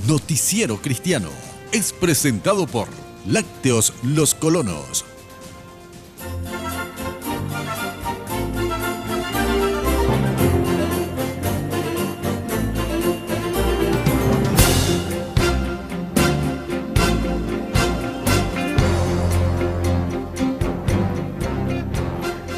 Noticiero Cristiano es presentado por Lácteos Los Colonos.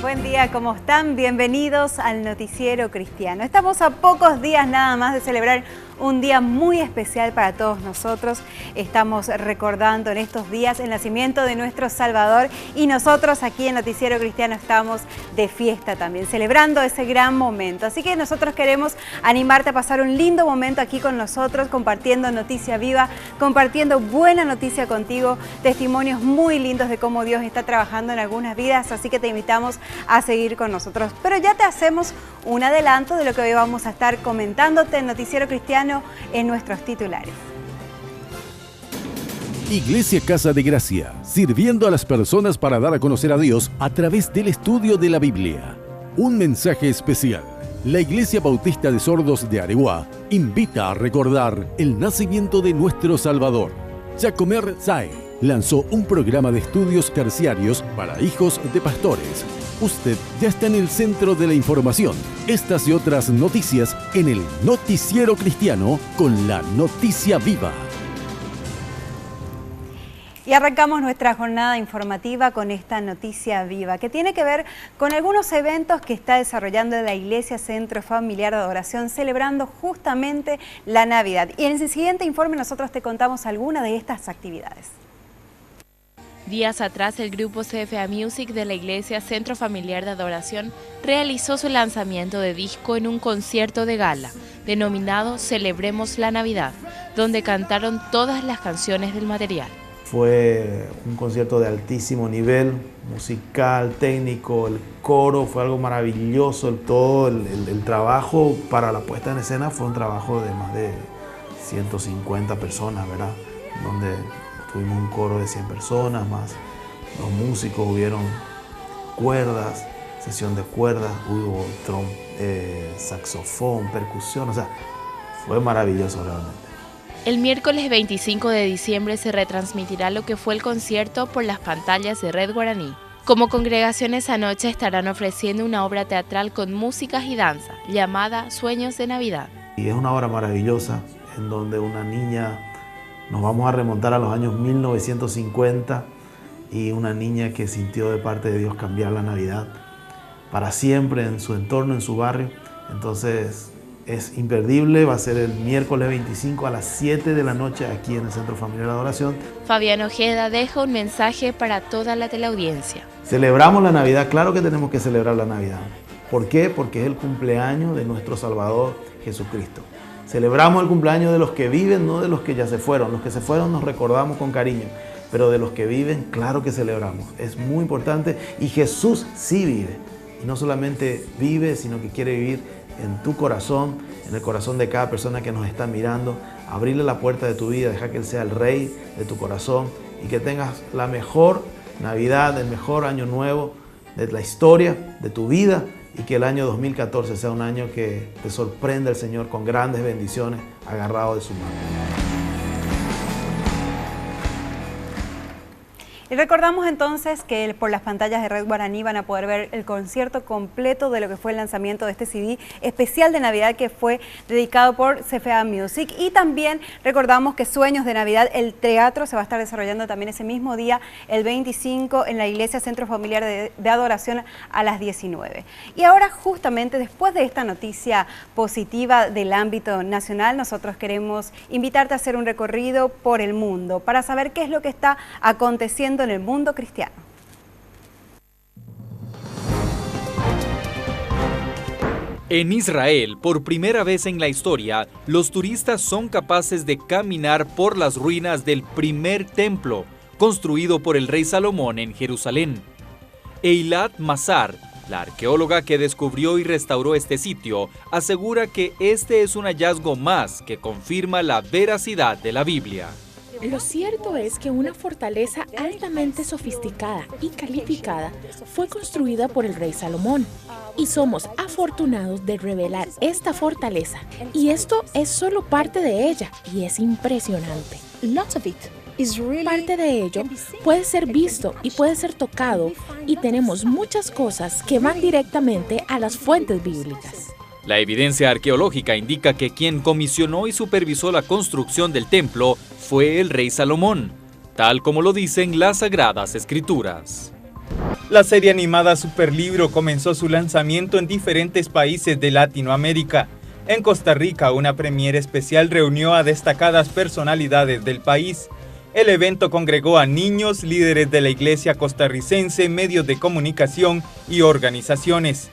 Buen día, ¿cómo están? Bienvenidos al Noticiero Cristiano. Estamos a pocos días nada más de celebrar un día muy especial para todos nosotros. Estamos recordando en estos días el nacimiento de nuestro Salvador y nosotros aquí en Noticiero Cristiano estamos de fiesta también, celebrando ese gran momento. Así que nosotros queremos animarte a pasar un lindo momento aquí con nosotros, compartiendo noticia viva, compartiendo buena noticia contigo, testimonios muy lindos de cómo Dios está trabajando en algunas vidas, así que te invitamos a seguir con nosotros. Pero ya te hacemos un adelanto de lo que hoy vamos a estar comentándote en Noticiero Cristiano en nuestros titulares. Iglesia Casa de Gracia, sirviendo a las personas para dar a conocer a Dios a través del estudio de la Biblia. Un mensaje especial. La Iglesia Bautista de Sordos de Areguá invita a recordar el nacimiento de nuestro Salvador. Jacomer Sae lanzó un programa de estudios terciarios para hijos de pastores. Usted ya está en el centro de la información. Estas y otras noticias en el Noticiero Cristiano con la noticia viva. Y arrancamos nuestra jornada informativa con esta noticia viva, que tiene que ver con algunos eventos que está desarrollando la Iglesia Centro Familiar de Adoración, celebrando justamente la Navidad. Y en el siguiente informe nosotros te contamos algunas de estas actividades. Días atrás, el grupo CFA Music de la Iglesia Centro Familiar de Adoración realizó su lanzamiento de disco en un concierto de gala, denominado Celebremos la Navidad, donde cantaron todas las canciones del material. Fue un concierto de altísimo nivel, musical, técnico, el coro fue algo maravilloso, todo el trabajo para la puesta en escena fue un trabajo de más de 150 personas, ¿verdad? Donde tuvimos un coro de 100 personas, más los músicos, hubieron cuerdas, sesión de cuerdas, hubo saxofón, percusión, o sea, fue maravilloso realmente. El miércoles 25 de diciembre se retransmitirá lo que fue el concierto por las pantallas de Red Guaraní. Como congregación esa noche estarán ofreciendo una obra teatral con músicas y danza, llamada Sueños de Navidad. Y es una obra maravillosa, en donde una niña, nos vamos a remontar a los años 1950, y una niña que sintió de parte de Dios cambiar la Navidad para siempre en su entorno, en su barrio. Entonces es imperdible, va a ser el miércoles 25 a las 7 de la noche aquí en el Centro Familiar de Adoración. Fabián Ojeda deja un mensaje para toda la teleaudiencia. Celebramos la Navidad, claro que tenemos que celebrar la Navidad. ¿Por qué? Porque es el cumpleaños de nuestro Salvador Jesucristo. Celebramos el cumpleaños de los que viven, no de los que ya se fueron. Los que se fueron nos recordamos con cariño, pero de los que viven, claro que celebramos. Es muy importante y Jesús sí vive. Y no solamente vive, sino que quiere vivir en tu corazón, en el corazón de cada persona que nos está mirando. Abrirle la puerta de tu vida, deja que Él sea el Rey de tu corazón y que tengas la mejor Navidad, el mejor año nuevo de la historia, de tu vida, y que el año 2014 sea un año que te sorprenda el Señor con grandes bendiciones agarrado de su mano. Y recordamos entonces que por las pantallas de Red Guaraní van a poder ver el concierto completo de lo que fue el lanzamiento de este CD especial de Navidad que fue dedicado por CFA Music. Y también recordamos que Sueños de Navidad, el teatro se va a estar desarrollando también ese mismo día, el 25, en la Iglesia Centro Familiar de Adoración a las 19. Y ahora justamente después de esta noticia positiva del ámbito nacional, nosotros queremos invitarte a hacer un recorrido por el mundo para saber qué es lo que está aconteciendo en el mundo cristiano. En Israel, por primera vez en la historia, los turistas son capaces de caminar por las ruinas del primer templo, construido por el rey Salomón en Jerusalén. Eilat Mazar, la arqueóloga que descubrió y restauró este sitio, asegura que este es un hallazgo más que confirma la veracidad de la Biblia. Lo cierto es que una fortaleza altamente sofisticada y calificada fue construida por el rey Salomón. Y somos afortunados de revelar esta fortaleza. Y esto es solo parte de ella, y es impresionante. Parte de ello puede ser visto y puede ser tocado, y tenemos muchas cosas que van directamente a las fuentes bíblicas. La evidencia arqueológica indica que quien comisionó y supervisó la construcción del templo fue el rey Salomón, tal como lo dicen las Sagradas Escrituras. La serie animada Superlibro comenzó su lanzamiento en diferentes países de Latinoamérica. En Costa Rica, una premiere especial reunió a destacadas personalidades del país. El evento congregó a niños, líderes de la iglesia costarricense, medios de comunicación y organizaciones.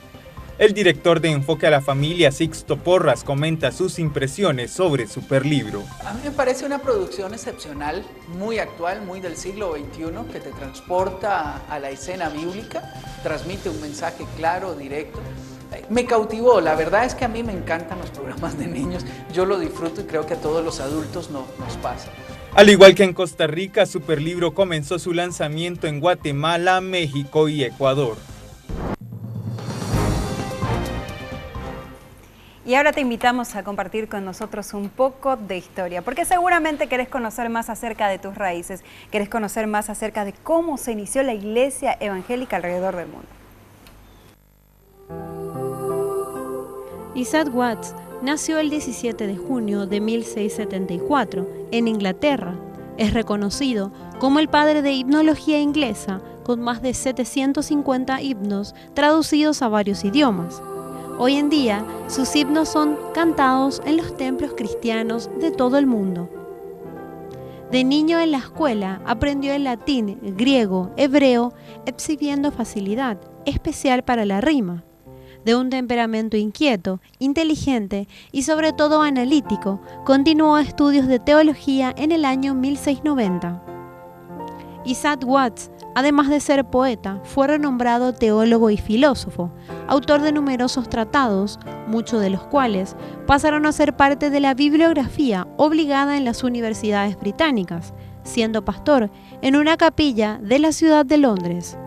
El director de Enfoque a la Familia, Sixto Porras, comenta sus impresiones sobre Superlibro. A mí me parece una producción excepcional, muy actual, muy del siglo XXI, que te transporta a la escena bíblica, transmite un mensaje claro, directo. Me cautivó, la verdad es que a mí me encantan los programas de niños, yo lo disfruto y creo que a todos los adultos nos pasa. Al igual que en Costa Rica, Superlibro comenzó su lanzamiento en Guatemala, México y Ecuador. Y ahora te invitamos a compartir con nosotros un poco de historia, porque seguramente querés conocer más acerca de tus raíces, querés conocer más acerca de cómo se inició la iglesia evangélica alrededor del mundo. Isaac Watts nació el 17 de junio de 1674 en Inglaterra. Es reconocido como el padre de himnología inglesa, con más de 750 himnos traducidos a varios idiomas. Hoy en día, sus himnos son cantados en los templos cristianos de todo el mundo. De niño en la escuela aprendió el latín, griego, hebreo, exhibiendo facilidad especial para la rima. De un temperamento inquieto, inteligente y sobre todo analítico, continuó estudios de teología en el año 1690. Isaac Watts, además de ser poeta, fue renombrado teólogo y filósofo, autor de numerosos tratados, muchos de los cuales pasaron a ser parte de la bibliografía obligada en las universidades británicas, siendo pastor en una capilla de la ciudad de Londres.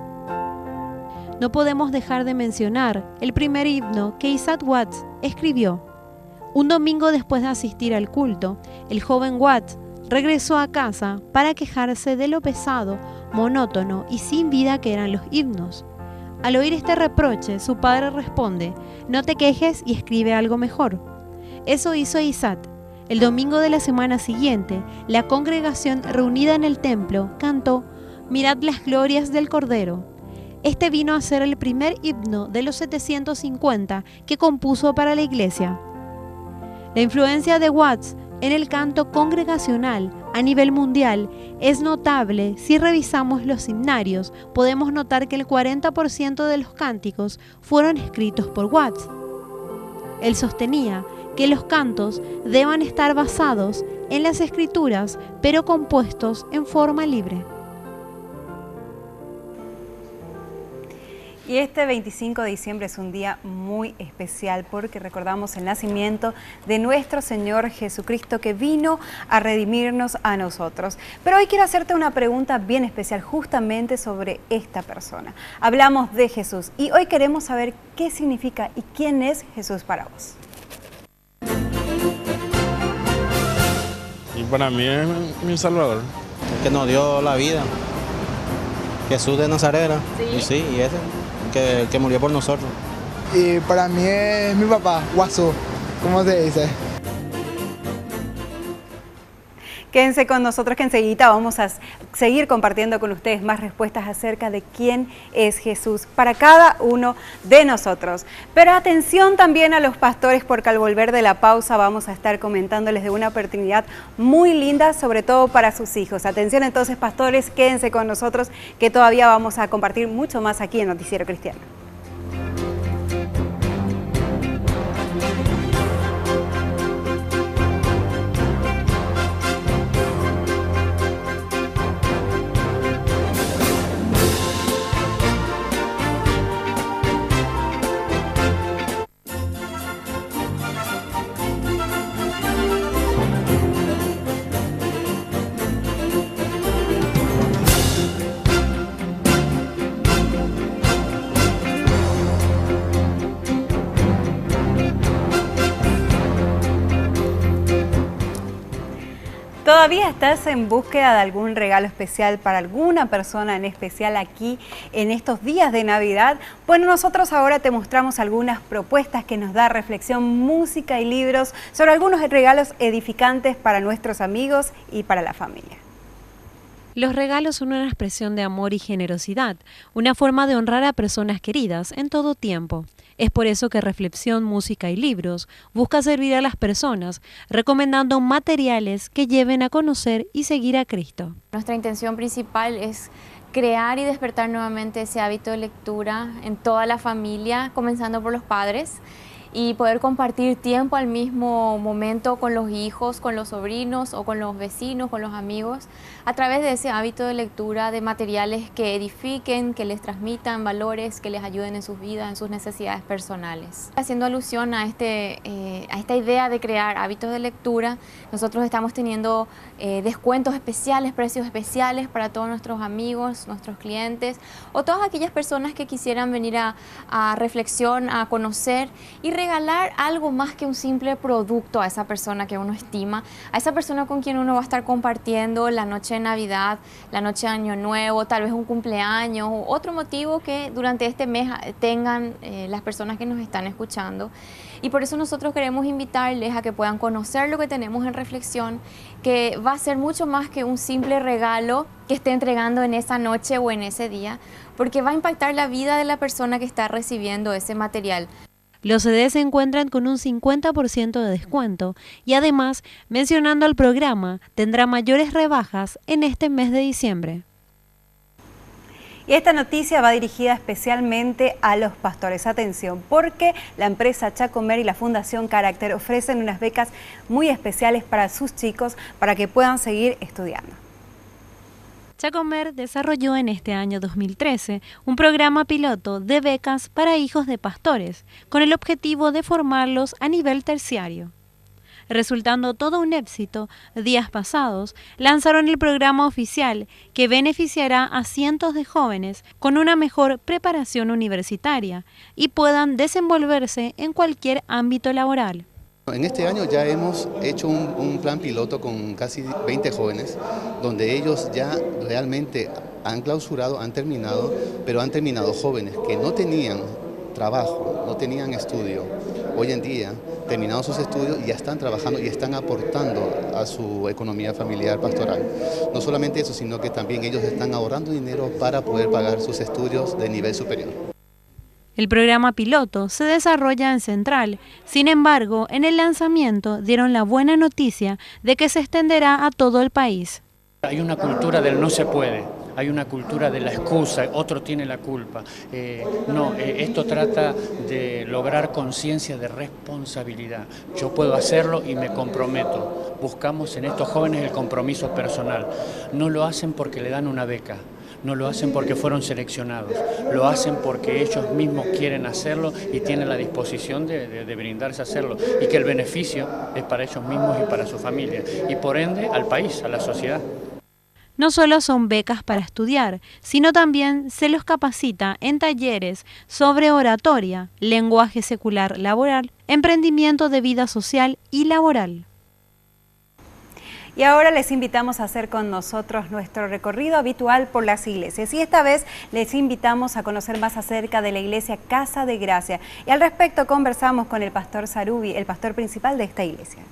No podemos dejar de mencionar el primer himno que Isaac Watts escribió. Un domingo después de asistir al culto, el joven Watts regresó a casa para quejarse de lo pesado, monótono y sin vida que eran los himnos. Al oír este reproche, su padre responde: no te quejes y escribe algo mejor. Eso hizo Isaac. El domingo de la semana siguiente, la congregación reunida en el templo cantó: mirad las glorias del Cordero. Este vino a ser el primer himno de los 750 que compuso para la iglesia. La influencia de Watts en el canto congregacional a nivel mundial es notable. Si revisamos los himnarios, podemos notar que el 40% de los cánticos fueron escritos por Watts. Él sostenía que los cantos deban estar basados en las escrituras, pero compuestos en forma libre. Y este 25 de diciembre es un día muy especial porque recordamos el nacimiento de nuestro Señor Jesucristo, que vino a redimirnos a nosotros. Pero hoy quiero hacerte una pregunta bien especial justamente sobre esta persona. Hablamos de Jesús y hoy queremos saber qué significa y quién es Jesús para vos. Y para mí es mi Salvador. El que nos dio la vida. Jesús de Nazaret. ¿Sí? Y sí, y ese. Que murió por nosotros. Y para mí es mi papá, Guaso, ¿cómo se dice? Quédense con nosotros que enseguida vamos a seguir compartiendo con ustedes más respuestas acerca de quién es Jesús para cada uno de nosotros. Pero atención también a los pastores, porque al volver de la pausa vamos a estar comentándoles de una oportunidad muy linda, sobre todo para sus hijos. Atención entonces, pastores, quédense con nosotros que todavía vamos a compartir mucho más aquí en Noticiero Cristiano. ¿Todavía estás en búsqueda de algún regalo especial para alguna persona en especial aquí en estos días de Navidad? Bueno, nosotros ahora te mostramos algunas propuestas que nos da Reflexión, Música y Libros sobre algunos regalos edificantes para nuestros amigos y para la familia. Los regalos son una expresión de amor y generosidad, una forma de honrar a personas queridas en todo tiempo. Es por eso que Reflexión, Música y Libros busca servir a las personas, recomendando materiales que lleven a conocer y seguir a Cristo. Nuestra intención principal es crear y despertar nuevamente ese hábito de lectura en toda la familia, comenzando por los padres, y poder compartir tiempo al mismo momento con los hijos, con los sobrinos o con los vecinos, con los amigos, a través de ese hábito de lectura de materiales que edifiquen, que les transmitan valores, que les ayuden en sus vidas, en sus necesidades personales. Haciendo alusión a esta idea de crear hábitos de lectura, nosotros estamos teniendo descuentos especiales, precios especiales para todos nuestros amigos, nuestros clientes o todas aquellas personas que quisieran venir a Reflexión, a conocer y regalar algo más que un simple producto a esa persona que uno estima, a esa persona con quien uno va a estar compartiendo la noche de Navidad, la noche de Año Nuevo, tal vez un cumpleaños o otro motivo que durante este mes tengan las personas que nos están escuchando. Y por eso nosotros queremos invitarles a que puedan conocer lo que tenemos en Reflexión, que va a ser mucho más que un simple regalo que esté entregando en esa noche o en ese día, porque va a impactar la vida de la persona que está recibiendo ese material. Los CDs se encuentran con un 50% de descuento y además, mencionando al programa, tendrá mayores rebajas en este mes de diciembre. Y esta noticia va dirigida especialmente a los pastores. Atención, porque la empresa Chacomer y la Fundación Carácter ofrecen unas becas muy especiales para sus chicos para que puedan seguir estudiando. Chacomer desarrolló en este año 2013 un programa piloto de becas para hijos de pastores, con el objetivo de formarlos a nivel terciario. Resultando todo un éxito, días pasados lanzaron el programa oficial que beneficiará a cientos de jóvenes con una mejor preparación universitaria y puedan desenvolverse en cualquier ámbito laboral. En este año ya hemos hecho un plan piloto con casi 20 jóvenes, donde ellos ya realmente han clausurado, han terminado, pero han terminado jóvenes que no tenían trabajo, no tenían estudio. Hoy en día, terminados sus estudios, ya están trabajando y están aportando a su economía familiar pastoral. No solamente eso, sino que también ellos están ahorrando dinero para poder pagar sus estudios de nivel superior. El programa piloto se desarrolla en Central, sin embargo, en el lanzamiento dieron la buena noticia de que se extenderá a todo el país. Hay una cultura del no se puede, hay una cultura de la excusa, otro tiene la culpa. Esto trata de lograr conciencia de responsabilidad. Yo puedo hacerlo y me comprometo. Buscamos en estos jóvenes el compromiso personal. No lo hacen porque le dan una beca. No lo hacen porque fueron seleccionados, lo hacen porque ellos mismos quieren hacerlo y tienen la disposición de brindarse a hacerlo y que el beneficio es para ellos mismos y para su familia y por ende al país, a la sociedad. No solo son becas para estudiar, sino también se los capacita en talleres sobre oratoria, lenguaje secular laboral, emprendimiento de vida social y laboral. Y ahora les invitamos a hacer con nosotros nuestro recorrido habitual por las iglesias. Y esta vez les invitamos a conocer más acerca de la iglesia Casa de Gracia. Y al respecto conversamos con el pastor Sarubi, el pastor principal de esta iglesia.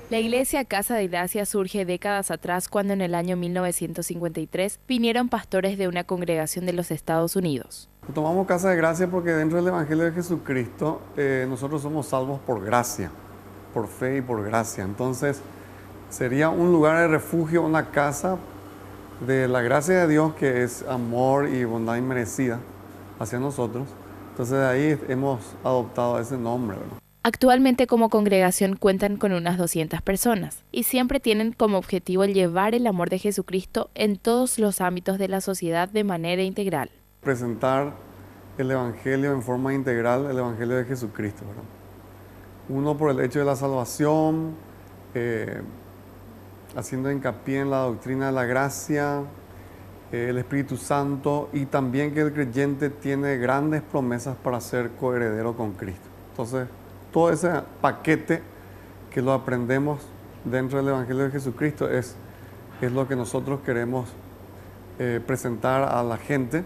La iglesia Casa de Gracia surge décadas atrás cuando en el año 1953 vinieron pastores de una congregación de los Estados Unidos. Tomamos Casa de Gracia porque dentro del Evangelio de Jesucristo nosotros somos salvos por gracia, por fe y por gracia. Entonces, sería un lugar de refugio, una casa de la gracia de Dios que es amor y bondad inmerecida hacia nosotros. Entonces de ahí hemos adoptado ese nombre, ¿verdad? Actualmente como congregación cuentan con unas 200 personas y siempre tienen como objetivo llevar el amor de Jesucristo en todos los ámbitos de la sociedad de manera integral. Presentar el Evangelio en forma integral, el Evangelio de Jesucristo, ¿verdad? Uno por el hecho de la salvación, haciendo hincapié en la doctrina de la gracia, el Espíritu Santo y también que el creyente tiene grandes promesas para ser coheredero con Cristo. Entonces, todo ese paquete que lo aprendemos dentro del Evangelio de Jesucristo es lo que nosotros queremos presentar a la gente.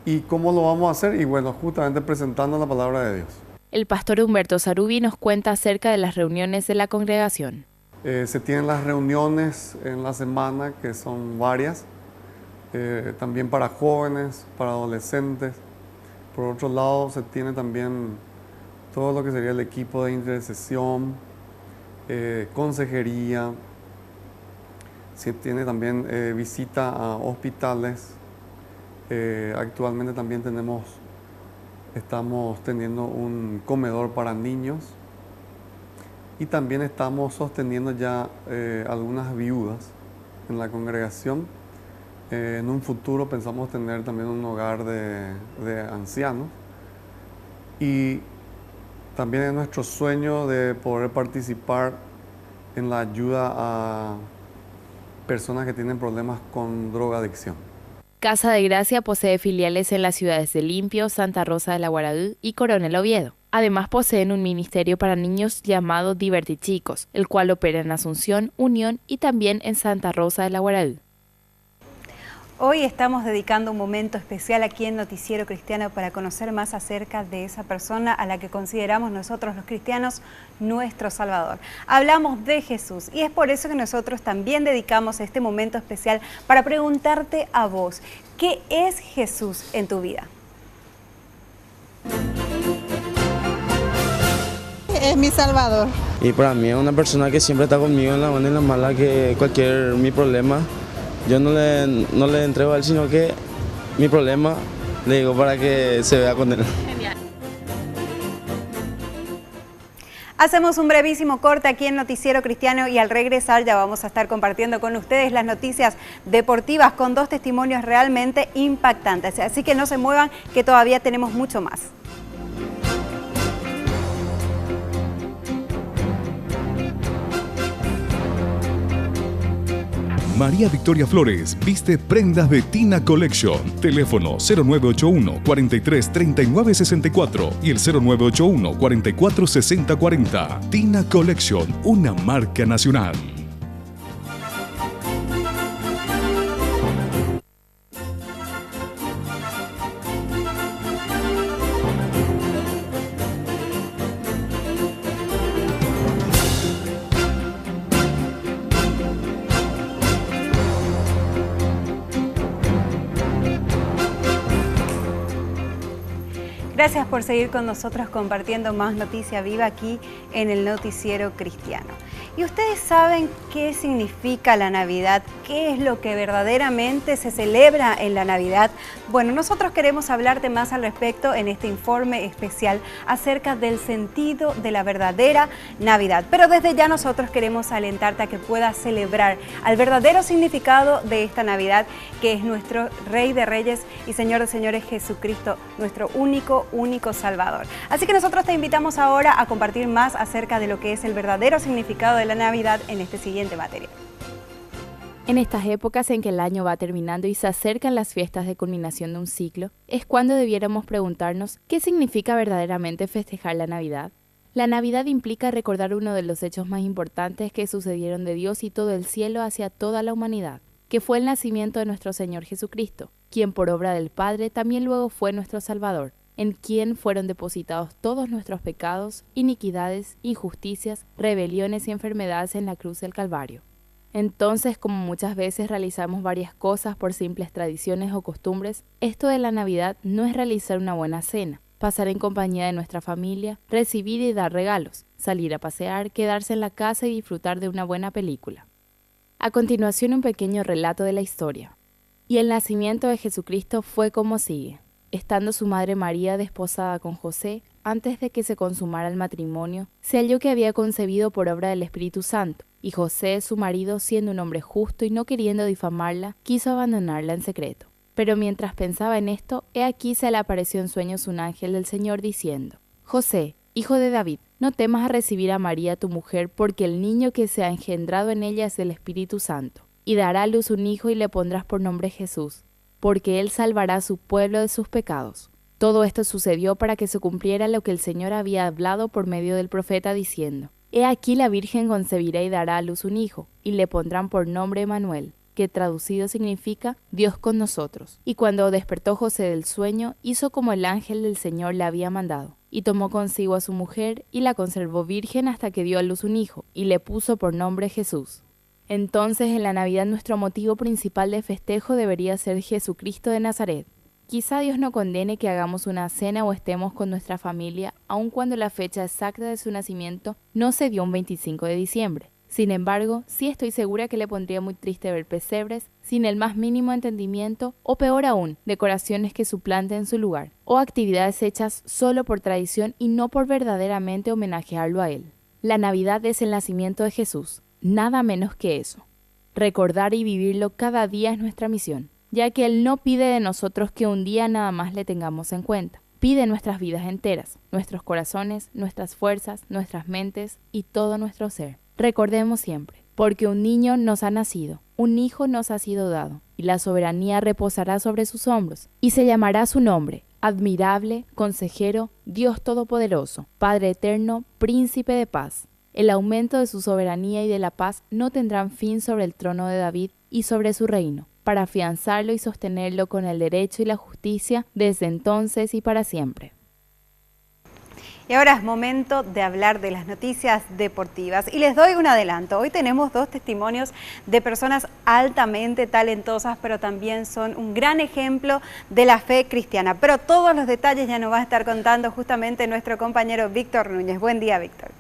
¿Y cómo lo vamos a hacer? Y bueno, justamente presentando la palabra de Dios. El pastor Humberto Sarubi nos cuenta acerca de las reuniones de la congregación. Se tienen las reuniones en la semana, que son varias, también para jóvenes, para adolescentes. Por otro lado, se tiene también todo lo que sería el equipo de intercesión, consejería. Se tiene también visita a hospitales. Actualmente también estamos teniendo un comedor para niños y también estamos sosteniendo ya algunas viudas en la congregación. En un futuro pensamos tener también un hogar de ancianos y también es nuestro sueño de poder participar en la ayuda a personas que tienen problemas con drogadicción. Casa de Gracia posee filiales en las ciudades de Limpio, Santa Rosa de la Guaraú y Coronel Oviedo. Además poseen un ministerio para niños llamado Divertichicos, el cual opera en Asunción, Unión y también en Santa Rosa de la Guaraú. Hoy estamos dedicando un momento especial aquí en Noticiero Cristiano para conocer más acerca de esa persona a la que consideramos nosotros los cristianos nuestro Salvador. Hablamos de Jesús y es por eso que nosotros también dedicamos este momento especial para preguntarte a vos, ¿qué es Jesús en tu vida? Es mi Salvador. Y para mí es una persona que siempre está conmigo en la buena y en la mala, que cualquier mi problema, yo no le entrego a él, sino que mi problema le digo para que se vea con él. Genial. Hacemos un brevísimo corte aquí en Noticiero Cristiano y al regresar ya vamos a estar compartiendo con ustedes las noticias deportivas con dos testimonios realmente impactantes. Así que no se muevan, que todavía tenemos mucho más. María Victoria Flores viste prendas de Tina Collection. Teléfono 0981 43 39 64 y el 0981 44 60 40. Tina Collection, una marca nacional. Gracias por seguir con nosotros compartiendo más Noticia Viva aquí en el Noticiero Cristiano. ¿Y ustedes saben qué significa la Navidad? ¿Qué es lo que verdaderamente se celebra en la Navidad? Bueno, nosotros queremos hablarte más al respecto en este informe especial acerca del sentido de la verdadera Navidad. Pero desde ya nosotros queremos alentarte a que puedas celebrar al verdadero significado de esta Navidad, que es nuestro Rey de Reyes y Señor de Señores Jesucristo, nuestro único Salvador. Así que nosotros te invitamos ahora a compartir más acerca de lo que es el verdadero significado de la Navidad en este siguiente material. En estas épocas en que el año va terminando y se acercan las fiestas de culminación de un ciclo, es cuando debiéramos preguntarnos ¿qué significa verdaderamente festejar la Navidad? La Navidad implica recordar uno de los hechos más importantes que sucedieron de Dios y todo el cielo hacia toda la humanidad, que fue el nacimiento de nuestro Señor Jesucristo, quien por obra del Padre también luego fue nuestro Salvador, en quien fueron depositados todos nuestros pecados, iniquidades, injusticias, rebeliones y enfermedades en la cruz del Calvario. Entonces, como muchas veces realizamos varias cosas por simples tradiciones o costumbres, esto de la Navidad no es realizar una buena cena, pasar en compañía de nuestra familia, recibir y dar regalos, salir a pasear, quedarse en la casa y disfrutar de una buena película. A continuación, un pequeño relato de la historia. Y el nacimiento de Jesucristo fue como sigue. Estando su madre María desposada con José, antes de que se consumara el matrimonio, se halló que había concebido por obra del Espíritu Santo, y José, su marido, siendo un hombre justo y no queriendo difamarla, quiso abandonarla en secreto. Pero mientras pensaba en esto, he aquí se le apareció en sueños un ángel del Señor diciendo: José, hijo de David, no temas a recibir a María tu mujer, porque el niño que se ha engendrado en ella es del Espíritu Santo, y dará a luz un hijo y le pondrás por nombre Jesús, porque él salvará a su pueblo de sus pecados. Todo esto sucedió para que se cumpliera lo que el Señor había hablado por medio del profeta diciendo: He aquí la Virgen concebirá y dará a luz un hijo, y le pondrán por nombre Emmanuel, que traducido significa Dios con nosotros. Y cuando despertó José del sueño, hizo como el ángel del Señor le había mandado, y tomó consigo a su mujer, y la conservó virgen hasta que dio a luz un hijo, y le puso por nombre Jesús. Entonces, en la Navidad nuestro motivo principal de festejo debería ser Jesucristo de Nazaret. Quizá Dios no condene que hagamos una cena o estemos con nuestra familia, aun cuando la fecha exacta de su nacimiento no se dio un 25 de diciembre. Sin embargo, sí estoy segura que le pondría muy triste ver pesebres sin el más mínimo entendimiento o peor aún, decoraciones que suplanten su lugar o actividades hechas solo por tradición y no por verdaderamente homenajearlo a Él. La Navidad es el nacimiento de Jesús, nada menos que eso. Recordar y vivirlo cada día es nuestra misión, ya que Él no pide de nosotros que un día nada más le tengamos en cuenta. Pide nuestras vidas enteras, nuestros corazones, nuestras fuerzas, nuestras mentes y todo nuestro ser. Recordemos siempre, porque un niño nos ha nacido, un hijo nos ha sido dado, y la soberanía reposará sobre sus hombros, y se llamará su nombre, admirable, consejero, Dios todopoderoso, Padre eterno, príncipe de paz. El aumento de su soberanía y de la paz no tendrán fin sobre el trono de David y sobre su reino, para afianzarlo y sostenerlo con el derecho y la justicia desde entonces y para siempre. Y ahora es momento de hablar de las noticias deportivas y les doy un adelanto. Hoy tenemos 2 testimonios de personas altamente talentosas, pero también son un gran ejemplo de la fe cristiana. Pero todos los detalles ya nos va a estar contando justamente nuestro compañero Víctor Núñez. Buen día, Víctor.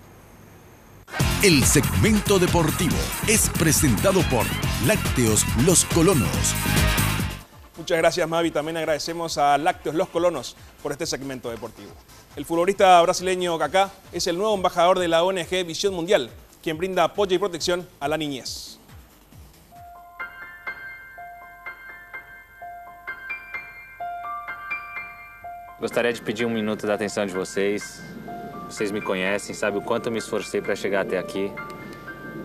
El segmento deportivo es presentado por Lácteos Los Colonos. Muchas gracias, Mavi. También agradecemos a Lácteos Los Colonos por este segmento deportivo. El futbolista brasileño Kaká es el nuevo embajador de la ONG Visión Mundial, quien brinda apoyo y protección a la niñez. Gostaria de pedir minuto da atenção de vocês. Vocês me conhecem, sabem o quanto eu me esforcei para chegar até aqui.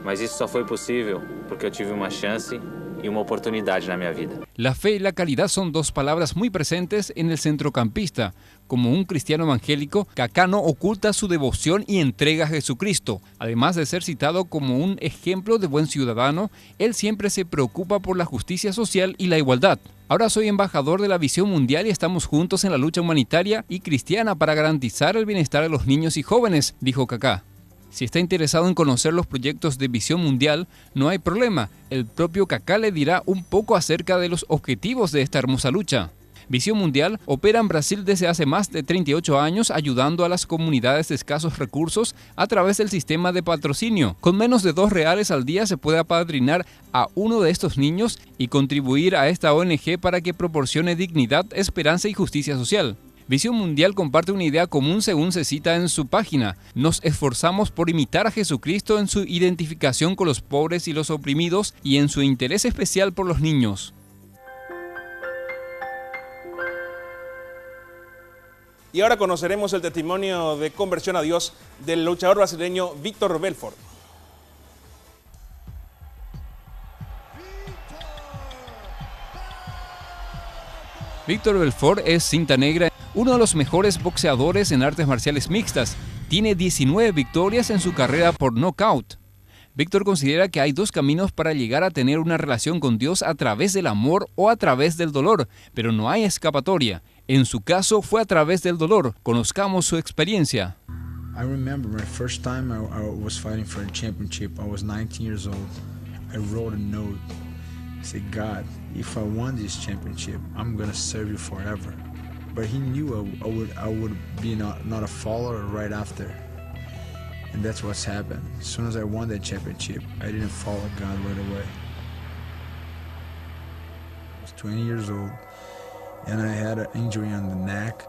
Mas isso só foi possível porque eu tive uma chance y una oportunidad en mi vida. La fe y la calidad son 2 palabras muy presentes en el centrocampista. Como un cristiano evangélico, Kaká no oculta su devoción y entrega a Jesucristo. Además de ser citado como un ejemplo de buen ciudadano, él siempre se preocupa por la justicia social y la igualdad. Ahora soy embajador de la Visión Mundial y estamos juntos en la lucha humanitaria y cristiana para garantizar el bienestar de los niños y jóvenes, dijo Kaká. Si está interesado en conocer los proyectos de Visión Mundial, no hay problema. El propio Kaká le dirá un poco acerca de los objetivos de esta hermosa lucha. Visión Mundial opera en Brasil desde hace más de 38 años ayudando a las comunidades de escasos recursos a través del sistema de patrocinio. Con menos de R$2 al día se puede apadrinar a uno de estos niños y contribuir a esta ONG para que proporcione dignidad, esperanza y justicia social. Visión Mundial comparte una idea común según se cita en su página. Nos esforzamos por imitar a Jesucristo en su identificación con los pobres y los oprimidos y en su interés especial por los niños. Y ahora conoceremos el testimonio de conversión a Dios del luchador brasileño Víctor Belfort. Víctor Belfort es cinta negra, uno de los mejores boxeadores en artes marciales mixtas. Tiene 19 victorias en su carrera por nocaut. Víctor considera que hay 2 caminos para llegar a tener una relación con Dios: a través del amor o a través del dolor, pero no hay escapatoria. En su caso fue a través del dolor. Conozcamos su experiencia. I remember my first time I was fighting for a championship. I was 19 years old. I wrote a note. I said, God, if I won this championship, I'm gonna serve you forever. But he knew I would be not a follower right after. And that's what's happened. As soon as I won that championship, I didn't follow God right away. I was 20 years old, and I had an injury on the neck.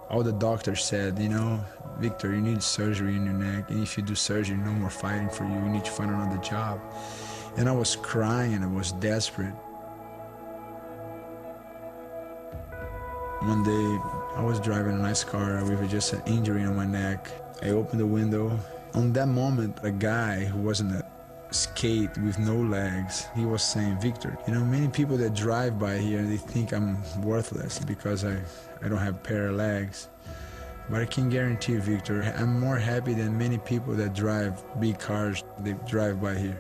All the doctors said, you know, Victor, you need surgery in your neck, and if you do surgery, no more fighting for you. You need to find another job. And I was crying, and I was desperate. One day, I was driving a nice car with just an injury on my neck. I opened the window. On that moment, a guy who was in a skate with no legs, he was saying, Victor, you know, many people that drive by here, they think I'm worthless because I don't have a pair of legs. But I can guarantee you, Victor, I'm more happy than many people that drive big cars, they drive by here.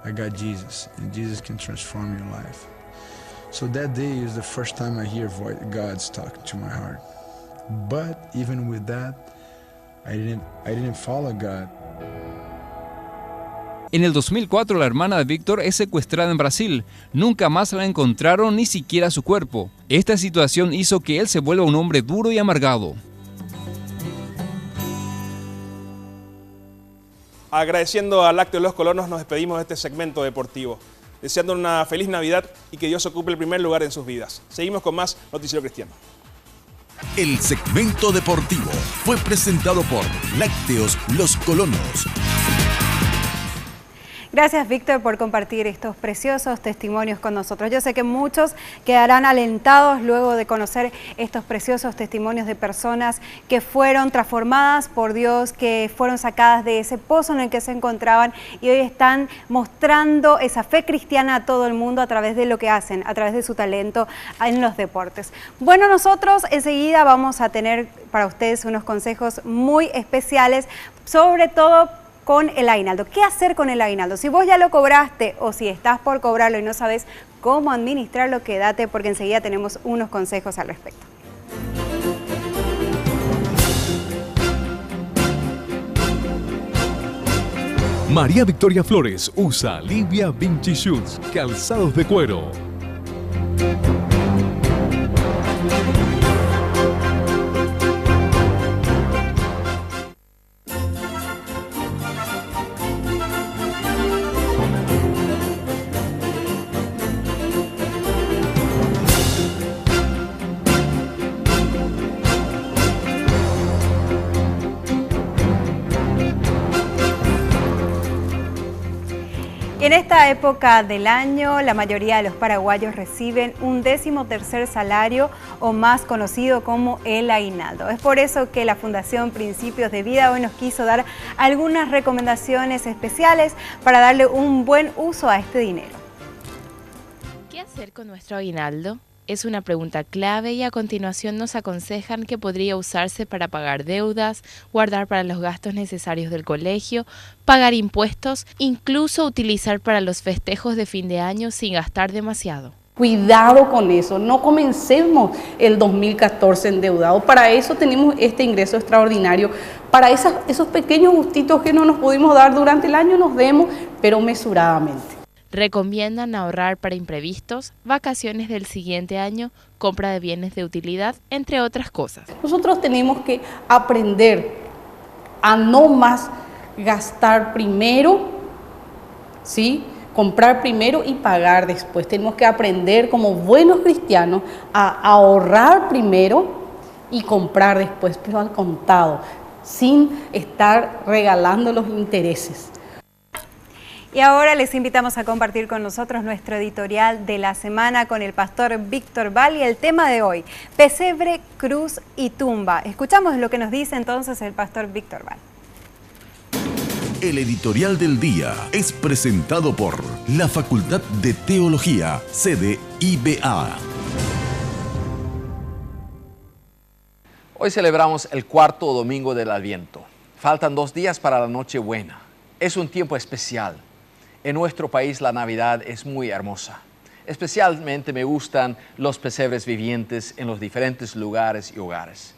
I got Jesus, and Jesus can transform your life. So that day is the first time I hear God's talking to my heart. But even with that, I didn't follow God. En el 2004, la hermana de Víctor es secuestrada en Brasil. Nunca más la encontraron, ni siquiera su cuerpo. Esta situación hizo que él se vuelva un hombre duro y amargado. Agradeciendo a Lácteos Los Colonos, nos despedimos de este segmento deportivo. Deseando una feliz Navidad y que Dios ocupe el primer lugar en sus vidas. Seguimos con más Noticiero Cristiano. El segmento deportivo fue presentado por Lácteos Los Colonos. Gracias, Víctor, por compartir estos preciosos testimonios con nosotros. Yo sé que muchos quedarán alentados luego de conocer estos preciosos testimonios de personas que fueron transformadas por Dios, que fueron sacadas de ese pozo en el que se encontraban y hoy están mostrando esa fe cristiana a todo el mundo a través de lo que hacen, a través de su talento en los deportes. Bueno, nosotros enseguida vamos a tener para ustedes unos consejos muy especiales, sobre todo con el aguinaldo. ¿Qué hacer con el aguinaldo? Si vos ya lo cobraste o si estás por cobrarlo y no sabes cómo administrarlo, quédate porque enseguida tenemos unos consejos al respecto. María Victoria Flores usa Livia Vinci Shoes, calzados de cuero. En esta época del año, la mayoría de los paraguayos reciben un 13º salario o más conocido como el aguinaldo. Es por eso que la Fundación Principios de Vida hoy nos quiso dar algunas recomendaciones especiales para darle un buen uso a este dinero. ¿Qué hacer con nuestro aguinaldo? Es una pregunta clave y a continuación nos aconsejan que podría usarse para pagar deudas, guardar para los gastos necesarios del colegio, pagar impuestos, incluso utilizar para los festejos de fin de año sin gastar demasiado. Cuidado con eso, no comencemos el 2014 endeudado. Para eso tenemos este ingreso extraordinario. Para esos pequeños gustitos que no nos pudimos dar durante el año, nos demos, pero mesuradamente. Recomiendan ahorrar para imprevistos, vacaciones del siguiente año, compra de bienes de utilidad, entre otras cosas. Nosotros tenemos que aprender a no más gastar primero, ¿sí? Comprar primero y pagar después. Tenemos que aprender como buenos cristianos a ahorrar primero y comprar después, pero al contado, sin estar regalando los intereses. Y ahora les invitamos a compartir con nosotros nuestro editorial de la semana con el pastor Víctor Val y el tema de hoy, pesebre, cruz y tumba. Escuchamos lo que nos dice entonces el pastor Víctor Val. El editorial del día es presentado por la Facultad de Teología, sede IBA. Hoy celebramos el cuarto domingo del Adviento. Faltan 2 días para la Nochebuena. Es un tiempo especial. En nuestro país la Navidad es muy hermosa. Especialmente me gustan los pesebres vivientes en los diferentes lugares y hogares.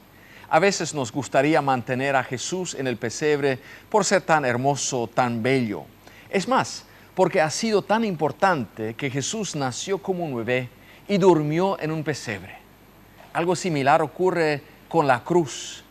A veces nos gustaría mantener a Jesús en el pesebre por ser tan hermoso, tan bello. Es más, porque ha sido tan importante que Jesús nació como un bebé y durmió en un pesebre. Algo similar ocurre con la cruz.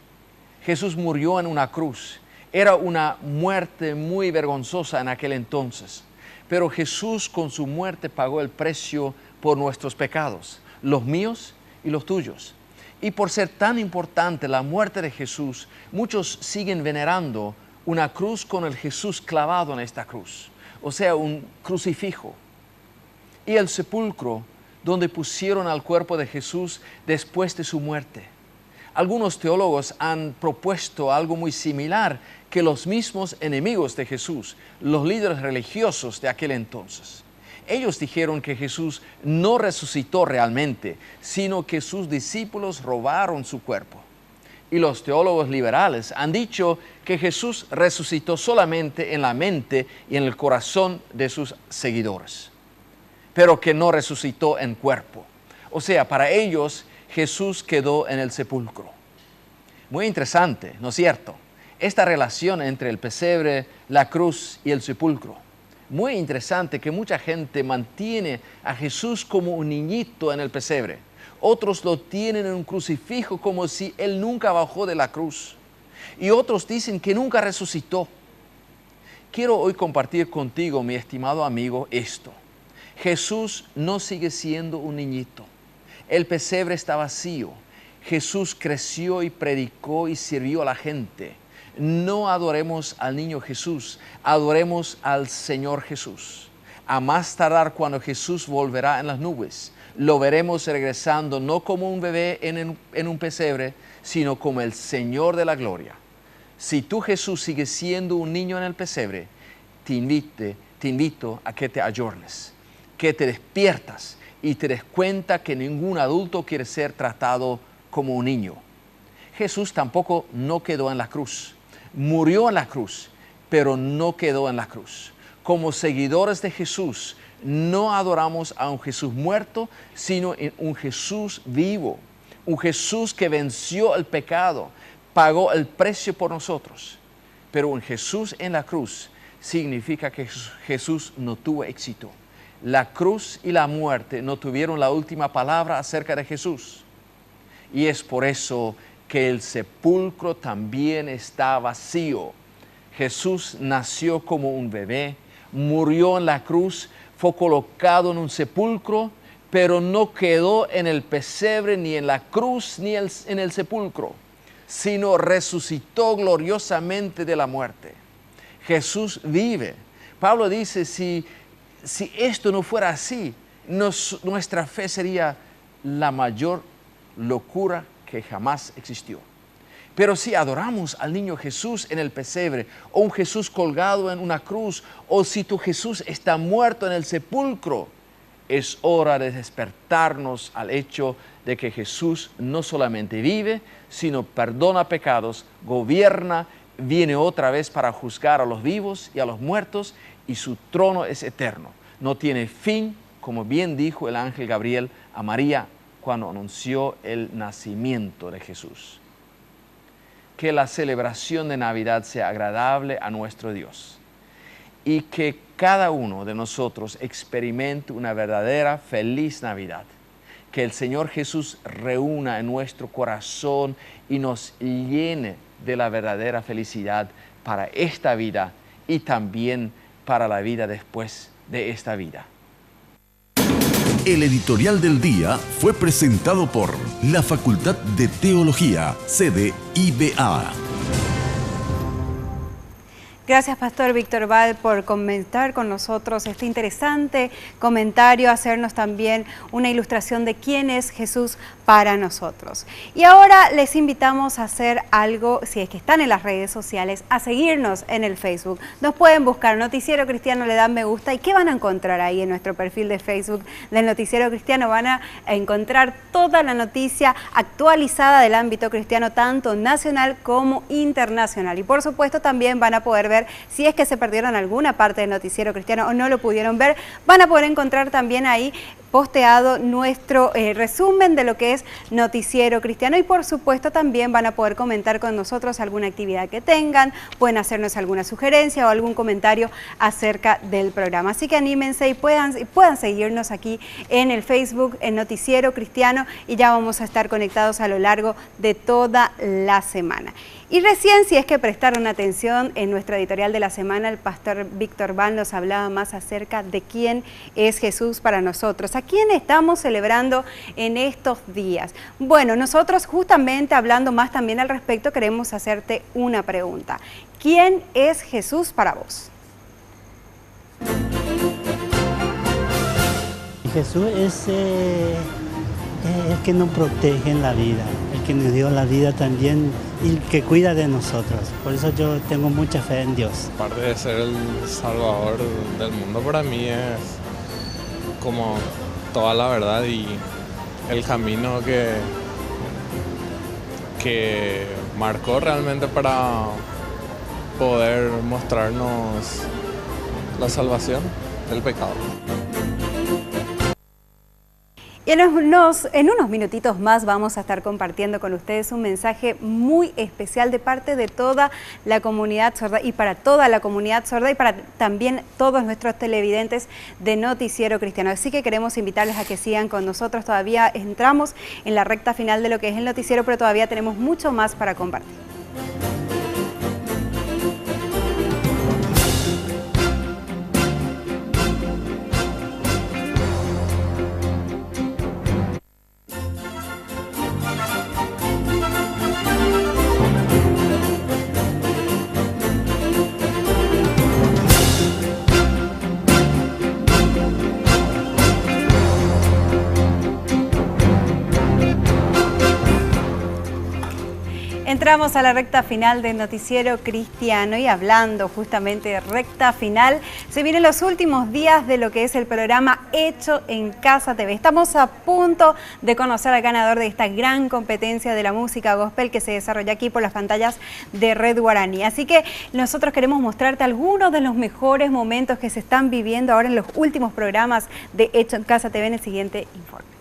Jesús murió en una cruz. Era una muerte muy vergonzosa en aquel entonces, pero Jesús con su muerte pagó el precio por nuestros pecados, los míos y los tuyos. Y por ser tan importante la muerte de Jesús, muchos siguen venerando una cruz con el Jesús clavado en esta cruz, o sea, un crucifijo. Y el sepulcro donde pusieron al cuerpo de Jesús después de su muerte. Algunos teólogos han propuesto algo muy similar que los mismos enemigos de Jesús, los líderes religiosos de aquel entonces. Ellos dijeron que Jesús no resucitó realmente, sino que sus discípulos robaron su cuerpo. y los teólogos liberales han dicho que Jesús resucitó solamente en la mente y en el corazón de sus seguidores, pero que no resucitó en cuerpo. O sea, para ellos Jesús quedó en el sepulcro. Muy interesante, ¿no es cierto? Esta relación entre el pesebre, la cruz y el sepulcro. Muy interesante que mucha gente mantiene a Jesús como un niñito en el pesebre. Otros lo tienen en un crucifijo como si Él nunca bajó de la cruz. Y otros dicen que nunca resucitó. Quiero hoy compartir contigo, mi estimado amigo, esto. Jesús no sigue siendo un niñito. El pesebre está vacío. Jesús creció y predicó y sirvió a la gente. No adoremos al niño Jesús, adoremos al Señor Jesús. A más tardar, cuando Jesús volverá en las nubes, lo veremos regresando no como un bebé en un pesebre, sino como el Señor de la gloria. Si tú, Jesús, sigues siendo un niño en el pesebre, te invito a que te ayornes, que te despiertas y te des cuenta que ningún adulto quiere ser tratado como un niño. Jesús tampoco no quedó en la cruz. Murió en la cruz, pero no quedó en la cruz. Como seguidores de Jesús, no adoramos a un Jesús muerto, sino a un Jesús vivo. Un Jesús que venció el pecado, pagó el precio por nosotros. Pero un Jesús en la cruz significa que Jesús no tuvo éxito. La cruz y la muerte no tuvieron la última palabra acerca de Jesús. Y es por eso que el sepulcro también está vacío. Jesús nació como un bebé, murió en la cruz, fue colocado en un sepulcro, pero no quedó en el pesebre, ni en la cruz, ni en el sepulcro, sino resucitó gloriosamente de la muerte. Jesús vive. Pablo dice, si esto no fuera así, nuestra fe sería la mayor locura que jamás existió. Pero si adoramos al niño Jesús en el pesebre, o un Jesús colgado en una cruz, o si tu Jesús está muerto en el sepulcro, es hora de despertarnos al hecho de que Jesús no solamente vive, sino perdona pecados, gobierna, viene otra vez para juzgar a los vivos y a los muertos, y su trono es eterno. No tiene fin, como bien dijo el ángel Gabriel a María cuando anunció el nacimiento de Jesús. Que la celebración de Navidad sea agradable a nuestro Dios y que cada uno de nosotros experimente una verdadera feliz Navidad. Que el Señor Jesús reúna en nuestro corazón y nos llene de la verdadera felicidad para esta vida y también para la vida después de esta vida. El editorial del día fue presentado por la Facultad de Teología, sede IBA. Gracias, Pastor Víctor Val, por comentar con nosotros este interesante comentario, hacernos también una ilustración de quién es Jesús para nosotros. Y ahora les invitamos a hacer algo, si es que están en las redes sociales, a seguirnos en el Facebook. Nos pueden buscar Noticiero Cristiano, le dan me gusta. ¿Y qué van a encontrar ahí en nuestro perfil de Facebook del Noticiero Cristiano? Van a encontrar toda la noticia actualizada del ámbito cristiano, tanto nacional como internacional. Y por supuesto también van a poder ver, si es que se perdieron alguna parte del Noticiero Cristiano o no lo pudieron ver, van a poder encontrar también ahí posteado nuestro resumen de lo que es Noticiero Cristiano, y por supuesto también van a poder comentar con nosotros alguna actividad que tengan, pueden hacernos alguna sugerencia o algún comentario acerca del programa. Así que anímense y puedan seguirnos aquí en el Facebook, en Noticiero Cristiano, y ya vamos a estar conectados a lo largo de toda la semana. Y recién, si es que prestaron atención, en nuestra editorial de la semana, el pastor Víctor Val nos hablaba más acerca de quién es Jesús para nosotros. ¿A quién estamos celebrando en estos días? Bueno, nosotros justamente hablando más también al respecto, queremos hacerte una pregunta. ¿Quién es Jesús para vos? Jesús es el que nos protege en la vida, el que nos dio la vida también y que cuida de nosotros. Por eso yo tengo mucha fe en Dios. Aparte de ser el Salvador del mundo, para mí es como toda la verdad y el camino que que marcó realmente para poder mostrarnos la salvación del pecado. Y en unos minutitos más vamos a estar compartiendo con ustedes un mensaje muy especial de parte de toda la comunidad sorda y para toda la comunidad sorda y para también todos nuestros televidentes de Noticiero Cristiano. Así que queremos invitarles a que sigan con nosotros. Todavía entramos en la recta final de lo que es el noticiero, pero todavía tenemos mucho más para compartir. Entramos a la recta final del Noticiero Cristiano y hablando justamente de recta final, se vienen los últimos días de lo que es el programa Hecho en Casa TV. Estamos a punto de conocer al ganador de esta gran competencia de la música gospel que se desarrolla aquí por las pantallas de Red Guaraní. Así que nosotros queremos mostrarte algunos de los mejores momentos que se están viviendo ahora en los últimos programas de Hecho en Casa TV en el siguiente informe.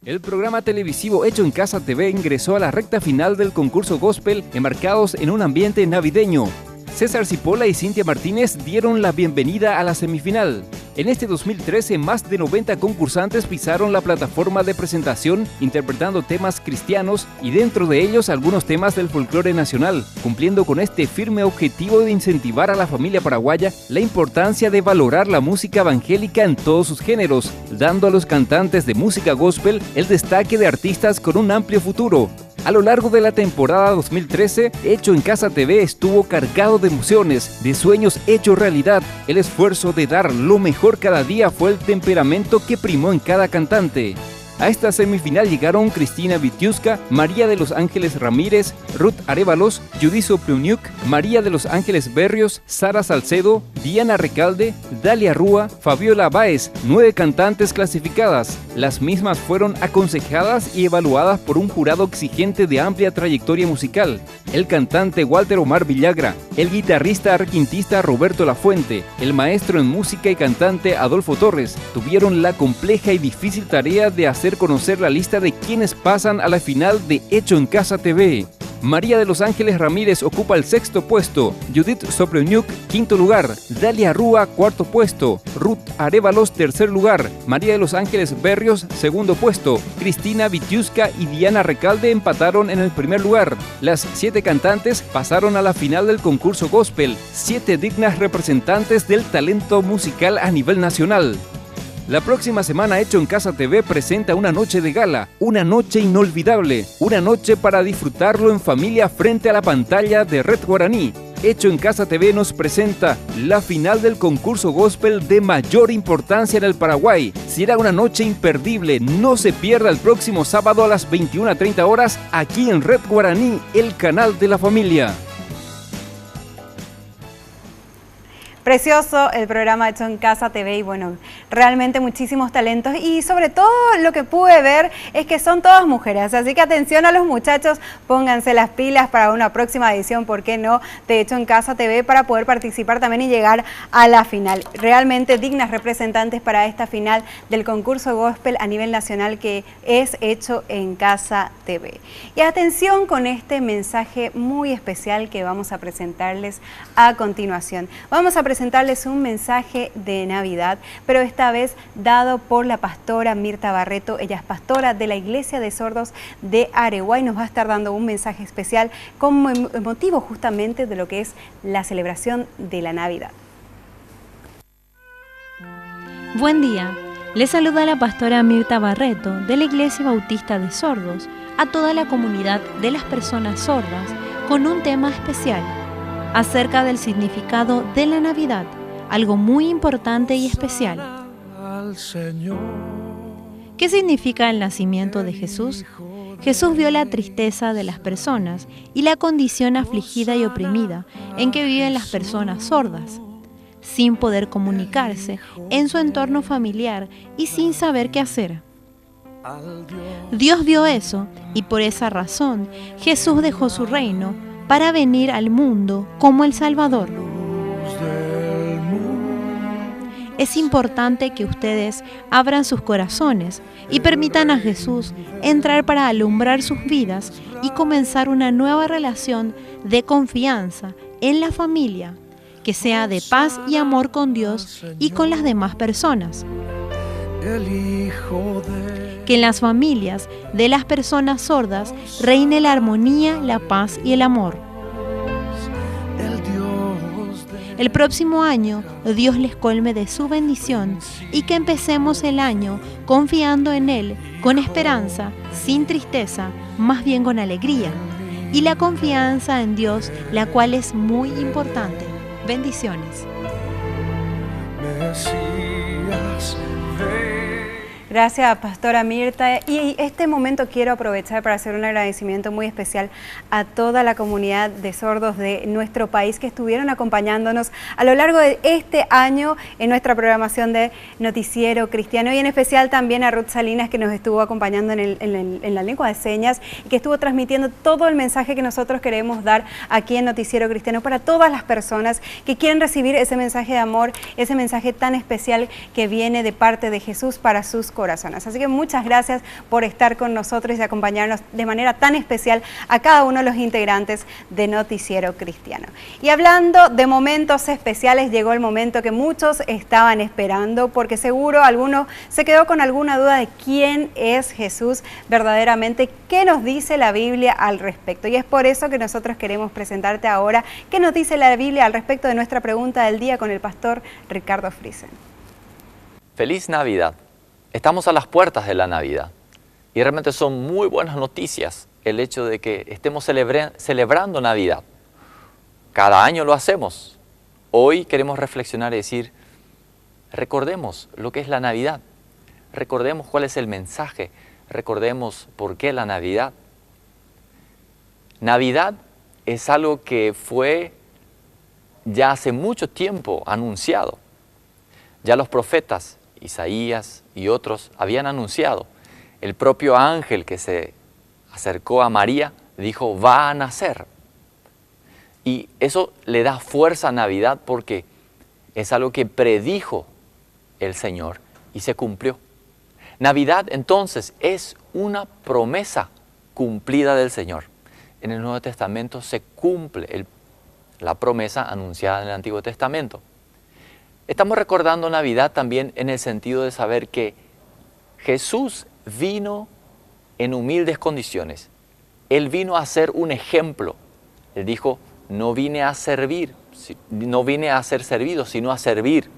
El programa televisivo Hecho en Casa TV ingresó a la recta final del concurso gospel enmarcados en un ambiente navideño. César Cipolla y Cintia Martínez dieron la bienvenida a la semifinal. En este 2013, más de 90 concursantes pisaron la plataforma de presentación interpretando temas cristianos y dentro de ellos algunos temas del folclore nacional, cumpliendo con este firme objetivo de incentivar a la familia paraguaya la importancia de valorar la música evangélica en todos sus géneros, dando a los cantantes de música gospel el destaque de artistas con un amplio futuro. A lo largo de la temporada 2013, Hecho en Casa TV estuvo cargado de emociones, de sueños hechos realidad. El esfuerzo de dar lo mejor cada día fue el temperamento que primó en cada cantante. A esta semifinal llegaron Cristina Vitiuska, María de los Ángeles Ramírez, Ruth Arévalos, Judith Soproniuk, María de los Ángeles Berrios, Sara Salcedo, Diana Recalde, Dalia Rúa, Fabiola Báez, 9 cantantes clasificadas. Las mismas fueron aconsejadas y evaluadas por un jurado exigente de amplia trayectoria musical. El cantante Walter Omar Villagra, el guitarrista requintista Roberto Lafuente, el maestro en música y cantante Adolfo Torres, tuvieron la compleja y difícil tarea de hacer conocer la lista de quienes pasan a la final de Hecho en Casa TV. María de los Ángeles Ramírez ocupa el 6º puesto, Judith Soproniuk 5º lugar, Dalia Rúa 4º puesto, Ruth Arévalos 3er lugar, María de los Ángeles Berrios 2º puesto, Cristina Vitiuska y Diana Recalde empataron en el 1er lugar. Las 7 cantantes pasaron a la final del concurso gospel, 7 dignas representantes del talento musical a nivel nacional. La próxima semana Hecho en Casa TV presenta una noche de gala, una noche inolvidable, una noche para disfrutarlo en familia frente a la pantalla de Red Guaraní. Hecho en Casa TV nos presenta la final del concurso gospel de mayor importancia en el Paraguay. Será una noche imperdible, no se pierda el próximo sábado a las 21:30 horas aquí en Red Guaraní, el canal de la familia. Precioso el programa Hecho en Casa TV y bueno, realmente muchísimos talentos y sobre todo lo que pude ver es que son todas mujeres, así que atención a los muchachos, pónganse las pilas para una próxima edición, ¿por qué no?, de Hecho en Casa TV para poder participar también y llegar a la final. Realmente dignas representantes para esta final del concurso gospel a nivel nacional que es Hecho en Casa TV. Y atención con este mensaje muy especial que vamos a presentarles a continuación. Vamos a presentarles un mensaje de Navidad, pero esta vez dado por la pastora Mirta Barreto. Ella es pastora de la Iglesia de Sordos de Areguá y nos va a estar dando un mensaje especial con motivo justamente de lo que es la celebración de la Navidad. Buen día, les saluda la pastora Mirta Barreto de la Iglesia Bautista de Sordos a toda la comunidad de las personas sordas con un tema especial acerca del significado de la Navidad, algo muy importante y especial. ¿Qué significa el nacimiento de Jesús? Jesús vio la tristeza de las personas y la condición afligida y oprimida en que viven las personas sordas, sin poder comunicarse en su entorno familiar y sin saber qué hacer. Dios vio eso y por esa razón Jesús dejó su reino para venir al mundo como el Salvador. Es importante que ustedes abran sus corazones y permitan a Jesús entrar para alumbrar sus vidas y comenzar una nueva relación de confianza en la familia, que sea de paz y amor con Dios y con las demás personas. Que en las familias de las personas sordas reine la armonía, la paz y el amor. El próximo año, Dios les colme de su bendición y que empecemos el año confiando en Él, con esperanza, sin tristeza, más bien con alegría. Y la confianza en Dios, la cual es muy importante. Bendiciones. Gracias, Pastora Mirta. Y este momento quiero aprovechar para hacer un agradecimiento muy especial a toda la comunidad de sordos de nuestro país que estuvieron acompañándonos a lo largo de este año en nuestra programación de Noticiero Cristiano, y en especial también a Ruth Salinas, que nos estuvo acompañando en la lengua de señas y que estuvo transmitiendo todo el mensaje que nosotros queremos dar aquí en Noticiero Cristiano para todas las personas que quieren recibir ese mensaje de amor, ese mensaje tan especial que viene de parte de Jesús para sus corazones. Así que muchas gracias por estar con nosotros y acompañarnos de manera tan especial a cada uno de los integrantes de Noticiero Cristiano. Y hablando de momentos especiales, llegó el momento que muchos estaban esperando, porque seguro alguno se quedó con alguna duda de quién es Jesús verdaderamente, qué nos dice la Biblia al respecto. Y es por eso que nosotros queremos presentarte ahora qué nos dice la Biblia al respecto de nuestra pregunta del día con el pastor Ricardo Friesen. Feliz Navidad. Estamos a las puertas de la Navidad y realmente son muy buenas noticias el hecho de que estemos celebrando Navidad. Cada año lo hacemos. Hoy queremos reflexionar y decir, recordemos lo que es la Navidad, recordemos cuál es el mensaje, recordemos por qué la Navidad. Navidad es algo que fue ya hace mucho tiempo anunciado. Ya los profetas Isaías y otros habían anunciado. El propio ángel que se acercó a María dijo, va a nacer. Y eso le da fuerza a Navidad porque es algo que predijo el Señor y se cumplió. Navidad entonces es una promesa cumplida del Señor. En el Nuevo Testamento se cumple la promesa anunciada en el Antiguo Testamento. Estamos recordando Navidad también en el sentido de saber que Jesús vino en humildes condiciones. Él vino a ser un ejemplo. Él dijo, no vine a servir, no vine a ser servido, sino a servir.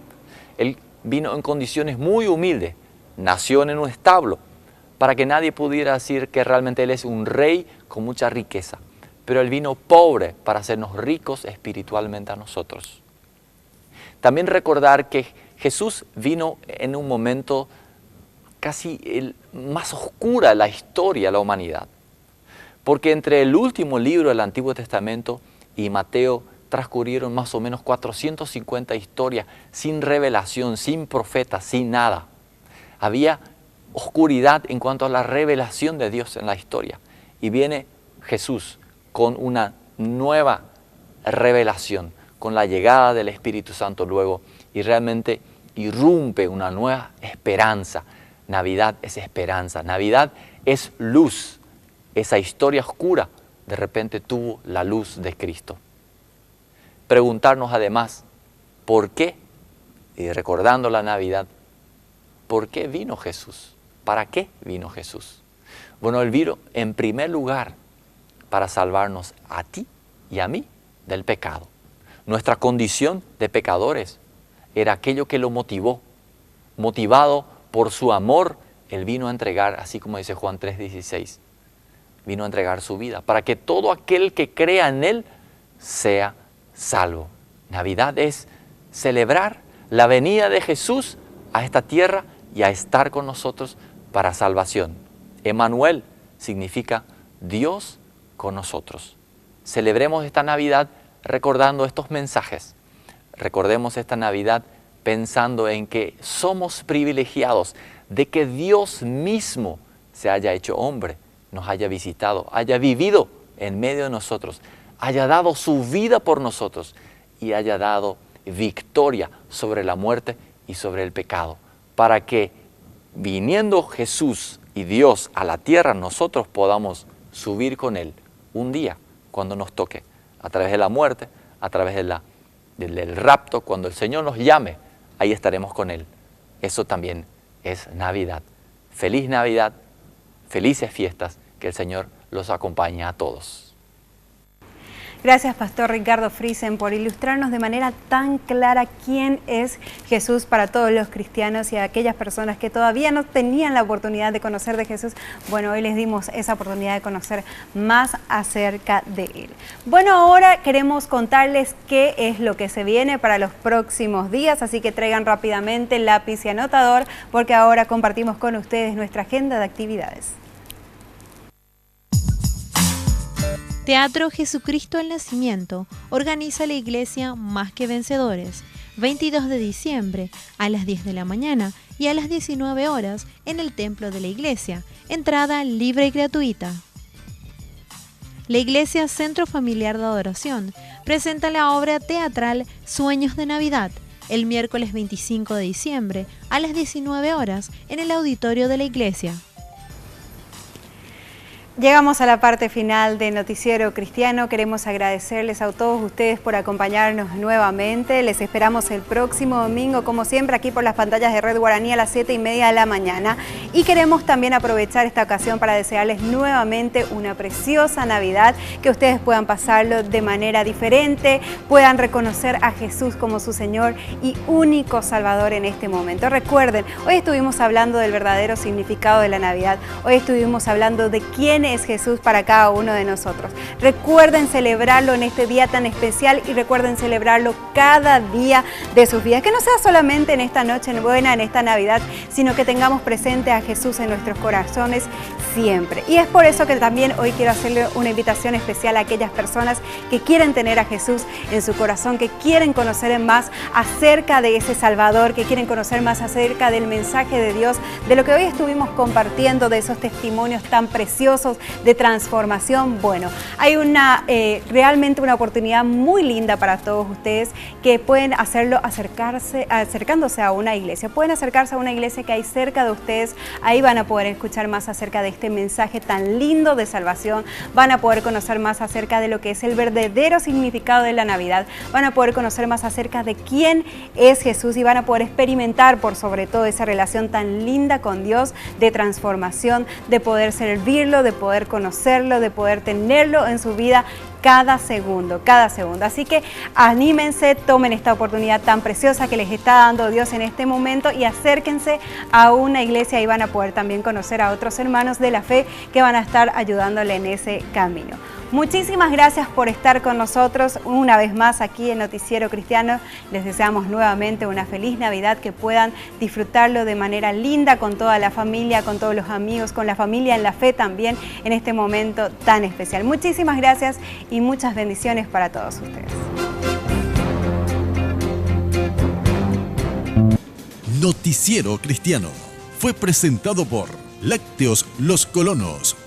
Él vino en condiciones muy humildes. Nació en un establo para que nadie pudiera decir que realmente Él es un rey con mucha riqueza. Pero Él vino pobre para hacernos ricos espiritualmente a nosotros. También recordar que Jesús vino en un momento casi el más oscuro de la historia de la humanidad. Porque entre el último libro del Antiguo Testamento y Mateo transcurrieron más o menos 450 historias sin revelación, sin profeta, sin nada. Había oscuridad en cuanto a la revelación de Dios en la historia. Y viene Jesús con una nueva revelación, con la llegada del Espíritu Santo luego, y realmente irrumpe una nueva esperanza. Navidad es esperanza, Navidad es luz. Esa historia oscura de repente tuvo la luz de Cristo. Preguntarnos además, ¿por qué? Y recordando la Navidad, ¿por qué vino Jesús? ¿Para qué vino Jesús? Bueno, Él vino en primer lugar para salvarnos a ti y a mí del pecado. Nuestra condición de pecadores era aquello que lo motivó. Motivado por su amor, Él vino a entregar, así como dice Juan 3:16, vino a entregar su vida para que todo aquel que crea en Él sea salvo. Navidad es celebrar la venida de Jesús a esta tierra y a estar con nosotros para salvación. Emmanuel significa Dios con nosotros. Celebremos esta Navidad recordando estos mensajes. Recordemos esta Navidad pensando en que somos privilegiados de que Dios mismo se haya hecho hombre, nos haya visitado, haya vivido en medio de nosotros, haya dado su vida por nosotros y haya dado victoria sobre la muerte y sobre el pecado, para que viniendo Jesús y Dios a la tierra, nosotros podamos subir con Él un día cuando nos toque, a través de la muerte, a través del rapto, cuando el Señor nos llame, ahí estaremos con Él. Eso también es Navidad. Feliz Navidad, felices fiestas, que el Señor los acompañe a todos. Gracias, Pastor Ricardo Friesen, por ilustrarnos de manera tan clara quién es Jesús para todos los cristianos y a aquellas personas que todavía no tenían la oportunidad de conocer de Jesús. Bueno, hoy les dimos esa oportunidad de conocer más acerca de Él. Bueno, ahora queremos contarles qué es lo que se viene para los próximos días, así que traigan rápidamente lápiz y anotador, porque ahora compartimos con ustedes nuestra agenda de actividades. Teatro Jesucristo el Nacimiento organiza la iglesia Más que Vencedores, 22 de diciembre a las 10 de la mañana y a las 19 horas en el templo de la iglesia, entrada libre y gratuita. La iglesia Centro Familiar de Adoración presenta la obra teatral Sueños de Navidad, el miércoles 25 de diciembre a las 19 horas en el auditorio de la iglesia. Llegamos a la parte final de Noticiero Cristiano. Queremos agradecerles a todos ustedes por acompañarnos nuevamente. Les esperamos el próximo domingo, como siempre, aquí por las pantallas de Red Guaraní a las 7:30 de la mañana. Y queremos también aprovechar esta ocasión para desearles nuevamente una preciosa Navidad, que ustedes puedan pasarlo de manera diferente, puedan reconocer a Jesús como su Señor y único Salvador en este momento. Recuerden, hoy estuvimos hablando del verdadero significado de la Navidad. Hoy estuvimos hablando de quién es Jesús para cada uno de nosotros. Recuerden celebrarlo en este día tan especial y recuerden celebrarlo cada día de sus vidas. Que no sea solamente en esta noche buena, en esta Navidad, sino que tengamos presente a Jesús en nuestros corazones siempre. Y es por eso que también hoy quiero hacerle una invitación especial a aquellas personas que quieren tener a Jesús en su corazón, que quieren conocer más acerca de ese Salvador, que quieren conocer más acerca del mensaje de Dios, de lo que hoy estuvimos compartiendo, de esos testimonios tan preciosos de transformación. Bueno, hay realmente una oportunidad muy linda para todos ustedes que pueden hacerlo acercándose a una iglesia. Pueden acercarse a una iglesia que hay cerca de ustedes. Ahí van a poder escuchar más acerca de este mensaje tan lindo de salvación. Van a poder conocer más acerca de lo que es el verdadero significado de la Navidad. Van a poder conocer más acerca de quién es Jesús y van a poder experimentar por sobre todo esa relación tan linda con Dios de transformación, de poder servirlo, de poder conocerlo, de poder tenerlo en su vida cada segundo, cada segundo. Así que anímense, tomen esta oportunidad tan preciosa que les está dando Dios en este momento y acérquense a una iglesia y van a poder también conocer a otros hermanos de la fe que van a estar ayudándole en ese camino. Muchísimas gracias por estar con nosotros una vez más aquí en Noticiero Cristiano. Les deseamos nuevamente una feliz Navidad, que puedan disfrutarlo de manera linda con toda la familia, con todos los amigos, con la familia en la fe también en este momento tan especial. Muchísimas gracias y muchas bendiciones para todos ustedes. Noticiero Cristiano fue presentado por Lácteos Los Colonos.